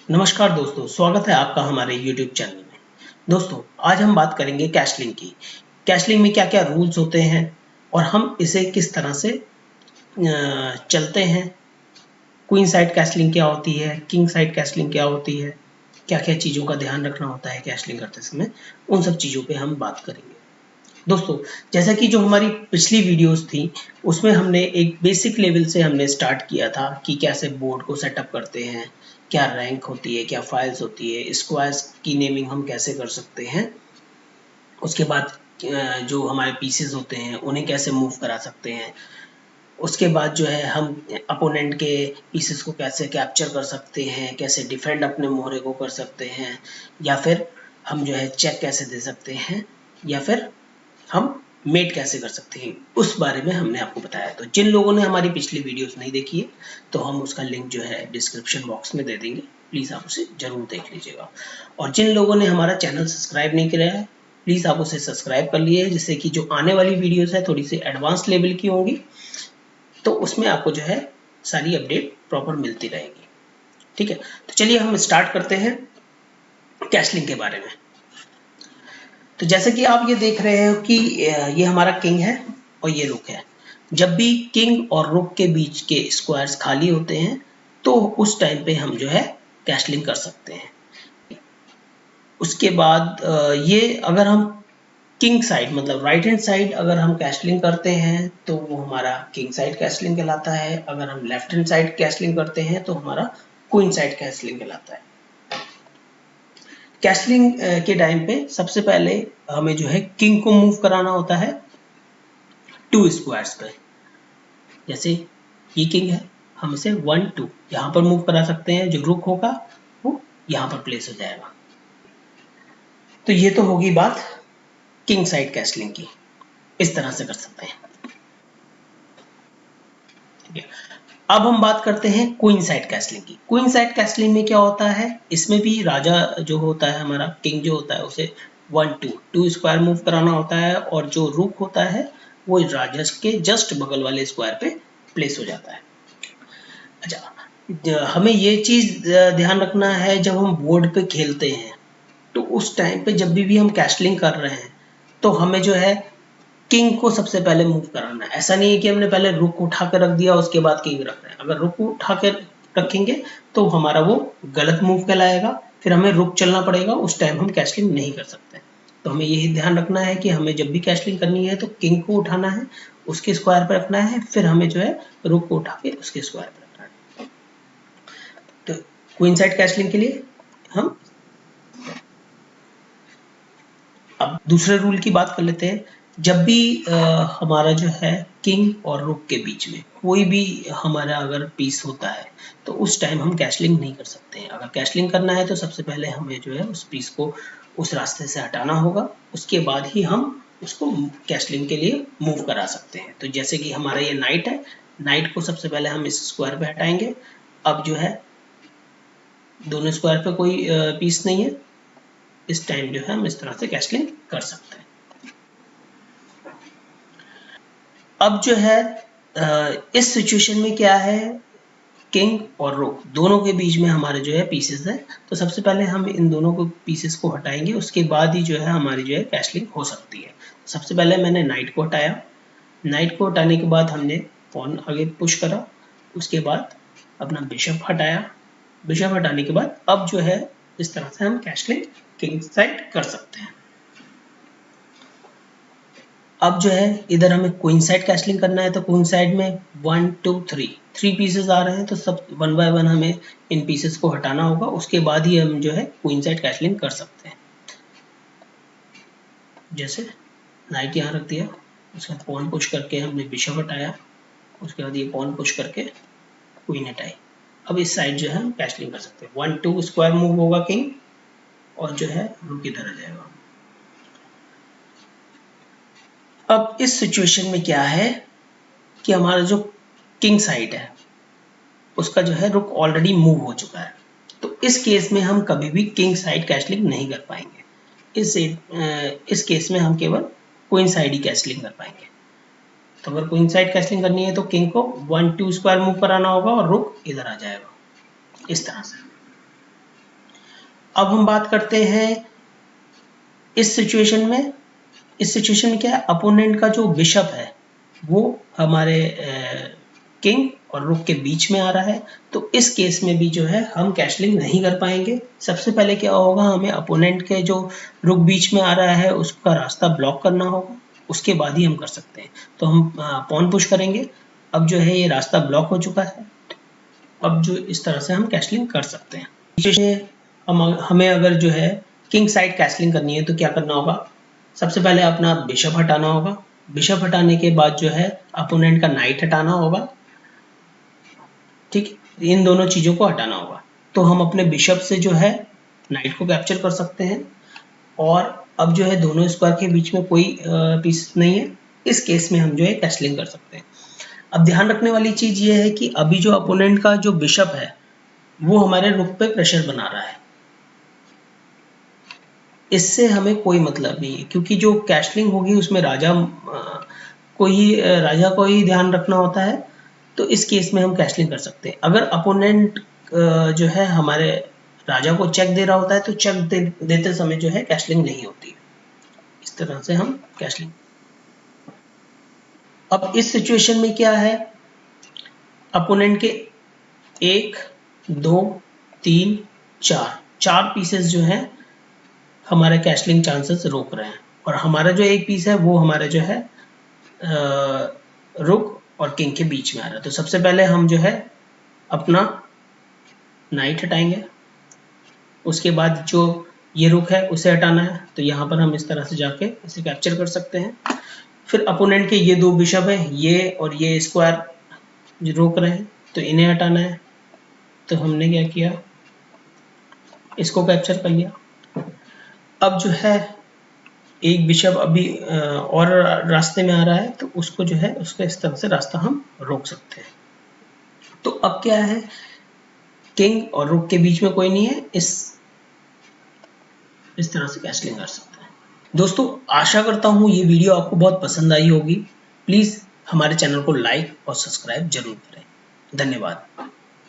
नमस्कार दोस्तों, स्वागत है आपका हमारे YouTube चैनल में। दोस्तों, आज हम बात करेंगे कैशलिंग की। कैशलिंग में क्या-क्या रूल्स होते हैं और हम इसे किस तरह से चलते हैं। क्वीन साइड कैशलिंग क्या होती है, किंग साइड कैशलिंग क्या होती है, क्या-क्या चीज़ों का ध्यान रखना होता है कैशलिंग करते समय, उन सब चीज़ों पे हम बात करेंगे। दोस्तों, जैसा कि जो हमारी पिछली वीडियोस थी, उसमें हमने एक बेसिक लेवल से हमने स्टार्ट किया था कि कैसे बोर्ड को सेटअप करते हैं, क्या रैंक होती है, क्या फाइल्स होती है, स्क्वायर्स की नेमिंग हम कैसे कर सकते हैं। उसके बाद जो हमारे पीसेस होते हैं उन्हें कैसे मूव करा सकते हैं। उसके बाद जो है हम अपोनेंट के पीसेस को कैसे कैप्चर कर सकते हैं, कैसे डिफेंड अपने मोहरे को कर सकते हैं, या फिर हम जो है चेक कैसे दे सकते हैं, या फिर हम मेट कैसे कर सकते हैं, उस बारे में हमने आपको बताया। तो जिन लोगों ने हमारी पिछली वीडियोस नहीं देखी है तो हम उसका लिंक जो है डिस्क्रिप्शन बॉक्स में दे देंगे, प्लीज़ आप उसे ज़रूर देख लीजिएगा। और जिन लोगों ने हमारा चैनल सब्सक्राइब नहीं किया है, प्लीज़ आप उसे सब्सक्राइब कर लिए, जिससे कि जो आने वाली वीडियोस है थोड़ी सी एडवांस लेवल की होंगी, तो उसमें आपको जो है सारी अपडेट प्रॉपर मिलती रहेगी। ठीक है, तो चलिए हम स्टार्ट करते हैं कैशलिंग के बारे में। तो जैसे कि आप ये देख रहे हो कि ये हमारा किंग है और ये रुक है। जब भी किंग और रुक के बीच के स्क्वायर्स खाली होते हैं तो उस टाइम पे हम जो है कैशलिंग कर सकते हैं। उसके बाद ये अगर हम किंग साइड मतलब राइट हैंड साइड अगर हम कैशलिंग करते हैं तो वो हमारा किंग साइड कैशलिंग कहलाता है। अगर हम लेफ्ट हैंड साइड कैशलिंग करते हैं तो हमारा क्वीन साइड कैशलिंग कहलाता है। कैशलिंग के टाइम पे सबसे पहले हमें जो है किंग को मूव कराना होता है 2 स्क्वायर्स पे। जैसे ये किंग है, हम इसे 1 2 यहाँ पर मूव करा सकते हैं। जो रुक होगा वो यहाँ पर प्लेस हो जाएगा। तो ये तो होगी बात किंग साइड कैसलिंग की, इस तरह से कर सकते हैं। ठीक है, अब हम बात करते हैं क्वीन साइड कैसलिंग की। क्वीन साइड कैसलिंग में क्या होता है, इसमें भी राजा जो होता है, हमारा किंग जो होता है, उसे 1 2 स्क्वायर मूव कराना होता है और जो रुक होता है वो राजा के जस्ट बगल वाले स्क्वायर पे प्लेस हो जाता है। अच्छा, हमें ये चीज ध्यान रखना है जब हम बोर्ड पे खेलते हैं तो उस टाइम पे जब भी हम कैशलिंग कर रहे हैं तो हमें जो है किंग को सबसे पहले मूव कराना है। ऐसा नहीं है कि हमने पहले रुक उठा कर रख दिया उसके बाद किंग रख रहे हैं। अगर रुक उठा कर रखेंगे तो हमारा वो गलत मूव कहलाएगा, फिर हमें रुक चलना पड़ेगा, उस टाइम हम कैशलिंग नहीं कर सकते। तो हमें यही ध्यान रखना है कि हमें जब भी कैशलिंग करनी है तो किंग को उठाना है, उसके स्क्वायर पर रखना है, फिर हमें जो है रुक को उठा के उसके स्क्वायर पर रखना है। तो क्वीन साइड कैशलिंग के लिए हम अब दूसरे रूल की बात कर लेते हैं। जब भी हमारा जो है किंग और रुक के बीच में कोई भी हमारा अगर पीस होता है तो उस टाइम हम कैशलिंग नहीं कर सकते हैं। अगर कैशलिंग करना है तो सबसे पहले हमें जो है उस पीस को उस रास्ते से हटाना होगा, उसके बाद ही हम उसको कैशलिंग के लिए मूव करा सकते हैं। तो जैसे कि हमारा ये नाइट है, नाइट को सबसे पहले हम इस स्क्वायर पे हटाएंगे। अब जो है दोनों स्क्वायर पे कोई पीस नहीं है, इस टाइम जो है हम इस तरह से कैशलिंग कर सकते हैं। अब जो है इस सिचुएशन में क्या है, किंग और रुक दोनों के बीच में हमारे जो है पीसेस है, तो सबसे पहले हम इन दोनों को पीसेस को हटाएंगे, उसके बाद ही जो है हमारी जो है कैशलिंग हो सकती है। सबसे पहले मैंने नाइट को हटाया, नाइट को हटाने के बाद हमने पॉन आगे पुश करा, उसके बाद अपना बिशप हटाया, बिशप हटाने के बाद अब जो है इस तरह से हम कैशलिंग किंग साइड कर सकते हैं। अब जो है इधर हमें क्वीन साइड कैशलिंग करना है तो क्वीन साइड में 1 2 3 पीसेस आ रहे हैं, तो सब वन बाय वन हमें इन पीसेस को हटाना होगा, उसके बाद ही हम जो है क्वीन साइड कैशलिंग कर सकते हैं। जैसे नाइट यहाँ रख दिया, उसका पॉन पुश करके हमने बिशप हटाया, उसके बाद ये पॉन पुश करके क्वीन हटाई। अब इस साइड जो है हम कैशलिंग कर सकते हैं। 1 2 स्क्वायर मूव होगा किंग और जो है रुक इधर आ जाएगा। अब इस सिचुएशन में क्या है कि हमारा जो किंग साइड है उसका जो है रुक ऑलरेडी मूव हो चुका है, तो इस केस में हम कभी भी किंग साइड कैशलिंग नहीं कर पाएंगे। इस केस में हम केवल क्वीन साइड ही कैशलिंग कर पाएंगे। तो अगर क्वीन साइड कैशलिंग करनी है तो किंग को 1 2 स्क्वायर मूव कराना होगा और रुक इधर आ जाएगा इस तरह से। अब हम बात करते हैं इस सिचुएशन में। इस सिचुएशन में क्या है, अपोनेंट का जो बिशप है वो हमारे किंग और रुक के बीच में आ रहा है, तो इस केस में भी जो है हम कैशलिंग नहीं कर पाएंगे। सबसे पहले क्या होगा, हमें अपोनेंट के जो रुक बीच में आ रहा है उसका रास्ता ब्लॉक करना होगा, उसके बाद ही हम कर सकते हैं। तो हम पॉन पुश करेंगे। अब जो है ये रास्ता ब्लॉक हो चुका है, अब जो इस तरह से हम कैशलिंग कर सकते हैं। हमें अगर जो है किंग साइड कैशलिंग करनी है तो क्या करना होगा, सबसे पहले अपना बिशप हटाना होगा। बिशप हटाने के बाद जो है अपोनेंट का नाइट हटाना होगा, ठीक, इन दोनों चीज़ों को हटाना होगा। तो हम अपने बिशप से जो है नाइट को कैप्चर कर सकते हैं, और अब जो है दोनों स्क्वायर के बीच में कोई पीस नहीं है, इस केस में हम जो है कैशलिंग कर सकते हैं। अब ध्यान रखने वाली चीज़ ये है कि अभी जो अपोनेंट का जो बिशप है वो हमारे रुक पे प्रेशर बना रहा है, इससे हमें कोई मतलब नहीं है, क्योंकि जो कैशलिंग होगी उसमें राजा को ही ध्यान रखना होता है। तो इस केस में हम कैशलिंग कर सकते हैं। अगर अपोनेंट जो है हमारे राजा को चेक दे रहा होता है तो चेक देते समय जो है कैशलिंग नहीं होती है। इस तरह से हम कैशलिंग। अब इस सिचुएशन में क्या है, अपोनेंट के 1 2 3 4 पीसेस जो हैं हमारे कैशलिंग चांसेस रोक रहे हैं, और हमारा जो एक पीस है वो हमारे जो है रुक और किंग के बीच में आ रहा है। तो सबसे पहले हम जो है अपना नाइट हटाएंगे, उसके बाद जो ये रुक है उसे हटाना है। तो यहाँ पर हम इस तरह से जाके इसे कैप्चर कर सकते हैं। फिर अपोनेंट के ये 2 बिशप है, ये और ये स्क्वायर जो रोक रहे हैं, तो इन्हें हटाना है। तो हमने क्या किया, इसको कैप्चर कर लिया। अब जो है एक बिशप अभी और रास्ते में आ रहा है, तो उसको जो है उसका इस तरह से रास्ता हम रोक सकते हैं। तो अब क्या है, किंग और रुक के बीच में कोई नहीं है, इस तरह से कैशलिंग कर सकते हैं। दोस्तों आशा करता हूँ ये वीडियो आपको बहुत पसंद आई होगी। प्लीज़ हमारे चैनल को लाइक और सब्सक्राइब जरूर करें। धन्यवाद।